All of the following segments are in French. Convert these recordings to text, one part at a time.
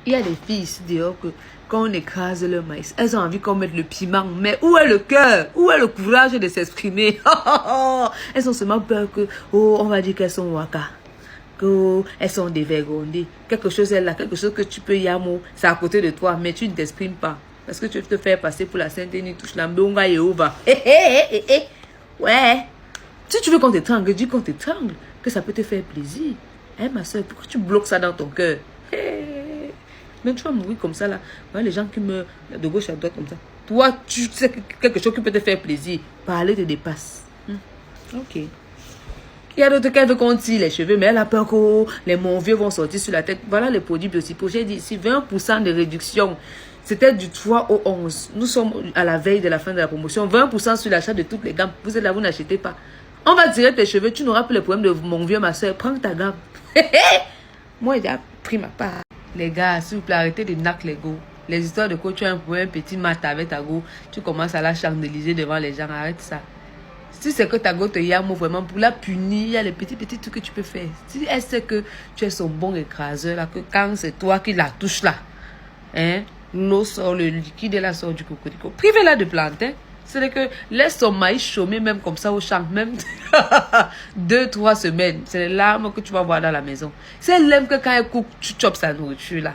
Il y a des filles ici dehors que quand on écrase le maïs, elles ont envie qu'on mette le piment. Mais où est le cœur? Où est le courage de s'exprimer? Elles ont seulement peur que, oh, on va dire qu'elles sont waka. Qu'elles sont dévergondées. Quelque chose est là, quelque chose que tu peux yamo, c'est à côté de toi, mais tu ne t'exprimes pas. Parce que tu veux te faire passer pour la Sainte Denis, touche la mbonga et over. Ouais. Si tu veux qu'on t'étrangle, dis qu'on t'étrangle, que ça peut te faire plaisir. Hein, ma soeur, pourquoi tu bloques ça dans ton cœur? Mais tu vas mourir comme ça là. Ouais, les gens qui meurent de gauche à droite comme ça. Toi, tu sais quelque chose qui peut te faire plaisir. Parler te dépasse. Ok. Il y a d'autres qui veulent qu'on tire les cheveux, mais elle a peur que les monvieux vont sortir sur la tête. Voilà les produits Biotypo. J'ai dit ici 20% de réduction. C'était du 3 au 11. Nous sommes à la veille de la fin de la promotion. 20% sur l'achat de toutes les gammes. Vous êtes là, vous n'achetez pas. On va tirer tes cheveux. Tu n'auras plus les problèmes de mon vieux, ma soeur. Prends ta gamme. Moi, j'ai pris ma part. Les gars, s'il vous plaît, arrêtez de knock les go. Les histoires de quoi tu as un petit mat avec ta go. Tu commences à la chandeliser devant les gens. Arrête ça. Si c'est que ta go te yamo vraiment pour la punir, il y a les petits trucs que tu peux faire. Si elle sait que tu es son bon écraseur, là, que quand c'est toi qui la touche là, hein, l'eau sort, le liquide et la sort du cocorico. Privez-la de plantes, hein. C'est que laisse son maïs chômer même comme ça au champ, même 2-3 semaines. C'est les larmes que tu vas voir dans la maison. Si elle aime que quand elle coupe, tu chopes sa nourriture là.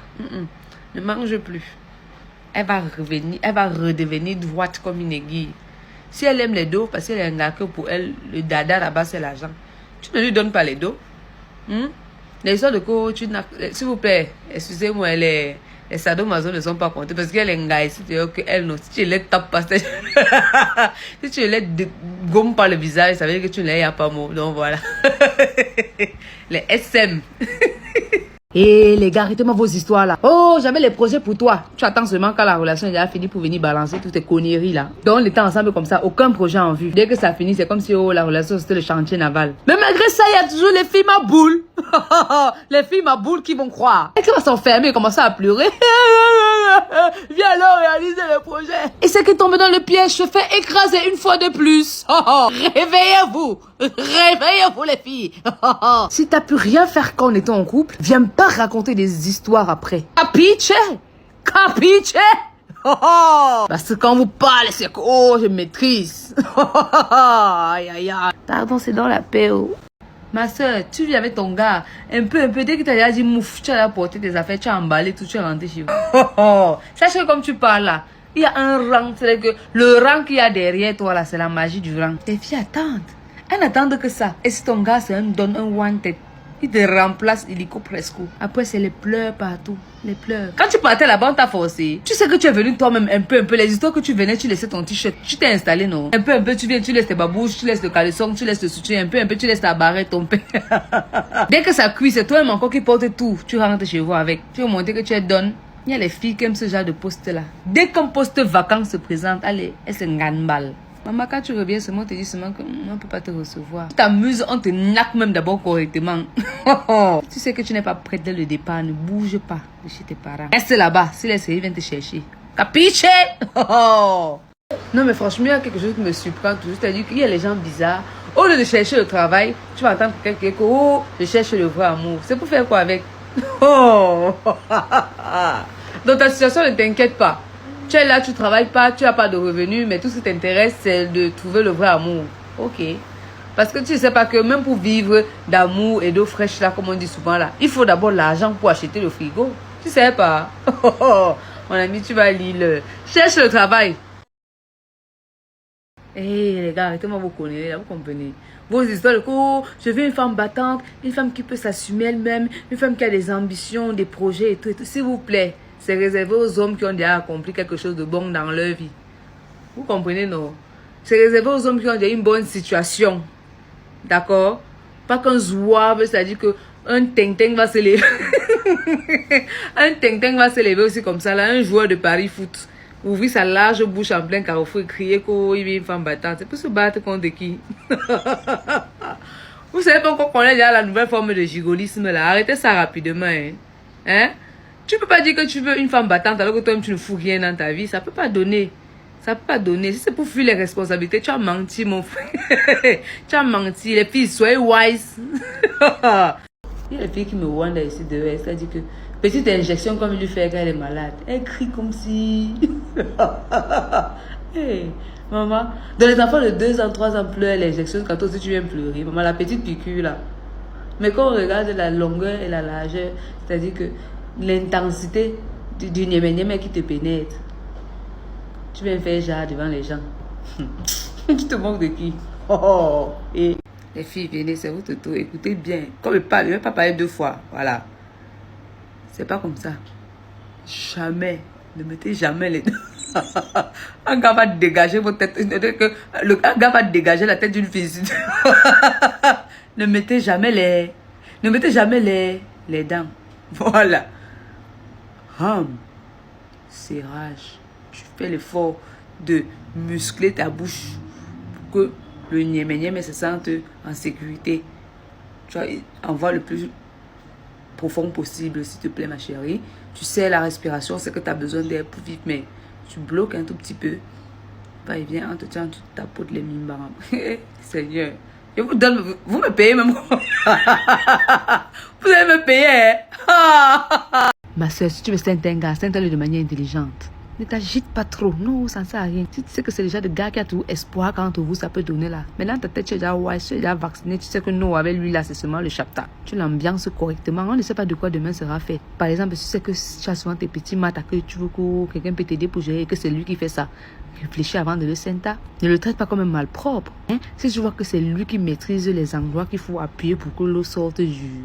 Ne mange plus. Elle va revenir, elle va redevenir droite comme une aiguille. Si elle aime les dos, parce qu'elle est un gars que pour elle, le dada là-bas c'est l'argent. Tu ne lui donnes pas les dos. Les histoires de coach, s'il vous plaît, excusez-moi, les sadomaso ne sont pas comptés parce qu'elle est un gars ici, qu'elle non. Si tu les tapes pas, si tu les gommes par le visage, ça veut dire que tu ne les as pas mot. Donc voilà. Les SM. Et les gars, arrêtez-moi vos histoires là. Oh, j'avais les projets pour toi. Tu attends seulement quand la relation est déjà finie pour venir balancer toutes tes conneries là. Donc on était ensemble comme ça, aucun projet en vue. Dès que ça finit, c'est comme si oh, la relation c'était le chantier naval. Mais malgré ça, il y a toujours les filles ma boule. Les filles ma boule qui vont croire. Et qui va s'enfermer et commencer à pleurer. Viens alors réaliser le projet. Et c'est qui tombe dans le piège se fait écraser une fois de plus. Réveillez-vous. Réveillez-vous les filles. Si t'as pu rien faire quand on était en couple, viens pas raconter des histoires après. Capiche? Capiche? Parce que quand vous parlez, c'est que oh, je maîtrise. Aïe aïe aïe. Pardon, c'est dans la paix. Oh. Ma soeur, tu vis avec ton gars. Un peu, dès que tu as déjà dit mouf, tu as apporté tes affaires, tu as emballé tout, tu es rentré chez vous. Sache que comme tu parles là, il y a un rang. C'est que le rang qu'il y a derrière toi là, c'est la magie du rang. Tes filles attendent. Elles n'attendent que ça. Et si ton gars c'est un don, un wanted, il te remplace illico presque. Après, c'est les pleurs partout. Les pleurs. Quand tu partais là-bas, on t'a forcé. Tu sais que tu es venu toi-même un peu. Les histoires que tu venais, tu laissais ton t-shirt. Tu t'es installé, non? Un peu, tu viens, tu laisses tes babouches, tu laisses le caleçon, tu laisses le soutien. Un peu, tu laisses ta barrette, ton pain. Dès que ça cuit, c'est toi-même encore qui porte tout. Tu rentres chez vous avec. Tu veux montrer que tu es donne. Il y a les filles qui aiment ce genre de poste-là. Dès qu'un poste vacant se présente, allez, elles se ganballent. Maman, quand tu reviens seulement, on te dit seulement qu'on ne peut pas te recevoir. Tu t'amuses, on te naque même d'abord correctement. Tu sais que tu n'es pas prête dès le départ, ne bouge pas de chez tes parents. Reste là-bas, si les séries viennent te chercher. Capiche? Non mais franchement, il y a quelque chose qui me surprend toujours. C'est-à-dire qu'il y a les gens bizarres. Au lieu de chercher le travail, tu vas entendre quelqu'un que oh, je cherche le vrai amour. C'est pour faire quoi avec? Dans ta situation, ne t'inquiète pas. Tu es là, tu travailles pas, tu n'as pas de revenus, mais tout ce qui t'intéresse, c'est de trouver le vrai amour. Ok. Parce que tu ne sais pas que même pour vivre d'amour et d'eau fraîche, là, comme on dit souvent, là, il faut d'abord l'argent pour acheter le frigo. Tu sais pas. Mon ami, tu vas lire. Cherche le travail. Hé, les gars, arrêtez-moi vous connaissez, là, vous comprenez. Vos histoires de oh, je veux une femme battante, une femme qui peut s'assumer elle-même, une femme qui a des ambitions, des projets et tout. S'il vous plaît. C'est réservé aux hommes qui ont déjà accompli quelque chose de bon dans leur vie. Vous comprenez, non? C'est réservé aux hommes qui ont déjà une bonne situation. D'accord? Pas qu'un zouave, c'est-à-dire qu'un ting-ting va se lever. Un ting-ting va se lever aussi comme ça, là. Un joueur de Paris foot. Ouvrir sa large bouche en plein carrefour et crier qu'il y a une femme battante. C'est pour se battre contre qui? Vous savez pas encore qu'on est déjà la nouvelle forme de gigolisme, là. Arrêtez ça rapidement, hein? Hein? Tu peux pas dire que tu veux une femme battante alors que toi-même tu ne fous rien dans ta vie. Ça peut pas donner. Ça peut pas donner. Si c'est pour fuir les responsabilités, tu as menti, mon frère. Tu as menti. Les filles, soyez wise. Il y a les filles qui me wondent ici dehors. C'est-à-dire que Petite injection comme il lui fait quand elle est malade. Elle crie comme si... Hey, maman. Dans les enfants de 2 ans, 3 ans pleurent l'injection quand toi aussi tu viens pleurer. Maman, la petite piqûre là. Mais quand on regarde la longueur et la largeur, c'est-à-dire que l'intensité du niémé qui te pénètre, tu viens faire genre devant les gens. Tu te moques de qui? Et les filles, venez, c'est votre tour. Écoutez bien. Comme il parle, il ne va pas parler 2 fois. Voilà. C'est pas comme ça. Jamais. Ne mettez jamais les deux. Un gars va dégager votre tête. Un gars va dégager la tête d'une fille. Ne mettez jamais les dents. Voilà. Serrage. Tu fais l'effort de muscler ta bouche pour que le niémé se sente en sécurité. Tu vois, envoie le plus profond possible, s'il te plaît, ma chérie. Tu sais, la respiration, c'est que tu as besoin d'air pour vivre, mais tu bloques un tout petit peu. Va et viens, en te tiens, tu tapotes les mimbars. Seigneur. Je vous donne, vous me payez même. Vous allez me payer. Ma soeur, si tu veux sentir un gars, sente-le de manière intelligente. Ne t'agite pas trop. Non, ça ne sert à rien. Si tu sais que c'est déjà le gars qui a tout espoir quand vous, ça peut donner là. Mais dans ta tête, tu es déjà wise, tu es déjà vacciné. Tu sais que non, avec lui là, c'est seulement le chapta. Tu l'ambiances correctement. On ne sait pas de quoi demain sera fait. Par exemple, si tu sais que tu as souvent tes petits maths, que tu veux que quelqu'un peut t'aider pour gérer et que c'est lui qui fait ça. Réfléchis avant de le sentir. Ne le traite pas comme un malpropre. Hein? Si tu vois que c'est lui qui maîtrise les endroits qu'il faut appuyer pour que l'eau sorte du...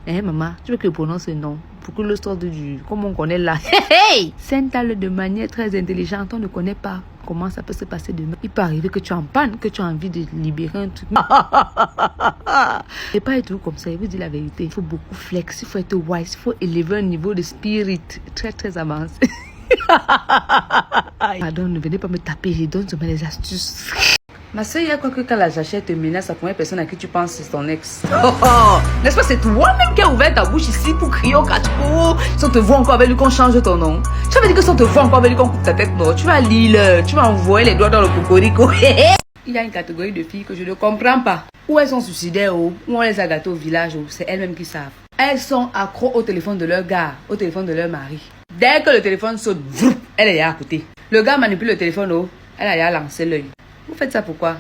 Hein, maman, tu veux que je prononce ce nom pour que l'eau sorte du... Comme on connaît là. Hey! Senta-le de manière très intelligente. On ne connaît pas comment ça peut se passer demain. Il peut arriver que tu es en panne, que tu as envie de libérer un truc. Et pas être tout comme ça. Il vous dit la vérité. Il faut beaucoup flex, il faut être wise, il faut élever un niveau de spirit très très avancé. Pardon, ne venez pas me taper, je donne seulement les astuces. Ma soeur, il y a quoi que quand la jachère te menace, la première personne à qui tu penses, c'est ton ex. N'est-ce pas, c'est toi-même qui as ouvert ta bouche ici pour crier au catchpo. Si on te voit encore avec lui qu'on change ton nom. Tu avais dit que si on te voit encore avec lui qu'on coupe ta tête, non. Tu vas lire, tu vas envoyer les doigts dans le cocorico. Il y a une catégorie de filles que je ne comprends pas. Ou elles sont suicidaires, ou on les a gâtées au village, ou c'est elles-mêmes qui savent. Elles sont accros au téléphone de leur gars, au téléphone de leur mari. Dès que le téléphone saute, elle est à côté. Le gars manipule le téléphone, elle a lancé l'œil. Vous faites ça pourquoi?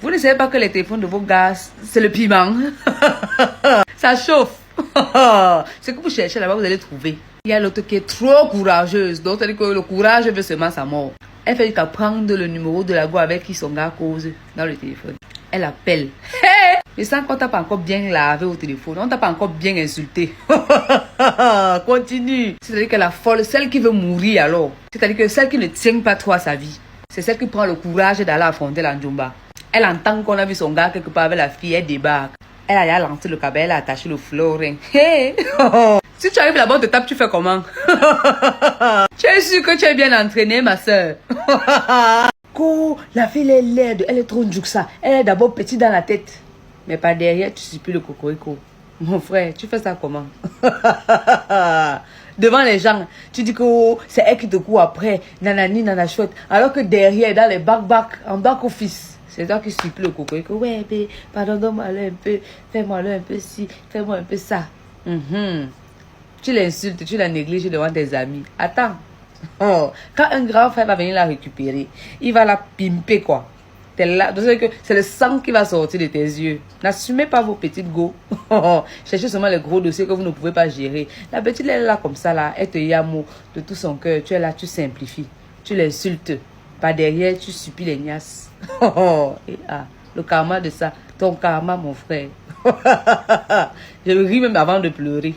Vous ne savez pas que les téléphones de vos gars, c'est le piment. Ça chauffe. Ce que vous cherchez là-bas, vous allez trouver. Il y a l'autre qui est trop courageuse. Donc, c'est-à-dire que le courage veut seulement sa mort. Elle fait qu'à prendre le numéro de la go avec qui son gars cause dans le téléphone. Elle appelle. Mais sans qu'on t'a pas encore bien lavé au téléphone. On t'a pas encore bien insulté. Continue. C'est-à-dire que la folle, celle qui veut mourir alors. C'est-à-dire que celle qui ne tient pas trop à sa vie. C'est celle qui prend le courage d'aller affronter la Njomba. Elle entend qu'on a vu son gars quelque part avec la fille, elle débarque. Elle a lancé le cabelle, elle a attaché le fleurin. Hey! Si tu arrives là-bas, on te tape, tu fais comment? Tu es sûre que tu es bien entraînée, ma soeur? La fille est laide, elle est trop njuxa. Elle est d'abord petite dans la tête. Mais par derrière, tu suis plus le cocorico. Mon frère, tu fais ça comment? Devant les gens, tu dis que c'est elle qui te court après, nanani, nana chouette. Alors que derrière, dans les en back office, c'est toi qui suis plus le cocorico. Ouais, pardon, donne-moi un peu, fais-moi un peu ci, fais-moi un peu ça. Tu l'insultes, tu la négliges devant tes amis. Attends. Quand un grand frère va venir la récupérer, il va la pimper quoi. C'est le sang qui va sortir de tes yeux. N'assumez pas vos petites go. Cherchez seulement les gros dossiers que vous ne pouvez pas gérer. La petite, elle est là comme ça, là. Elle te yamo de tout son cœur. Tu es là, tu simplifies. Tu l'insultes. Par derrière, tu supplies les niasses. Le karma de ça. Ton karma, mon frère. Je ris même avant de pleurer.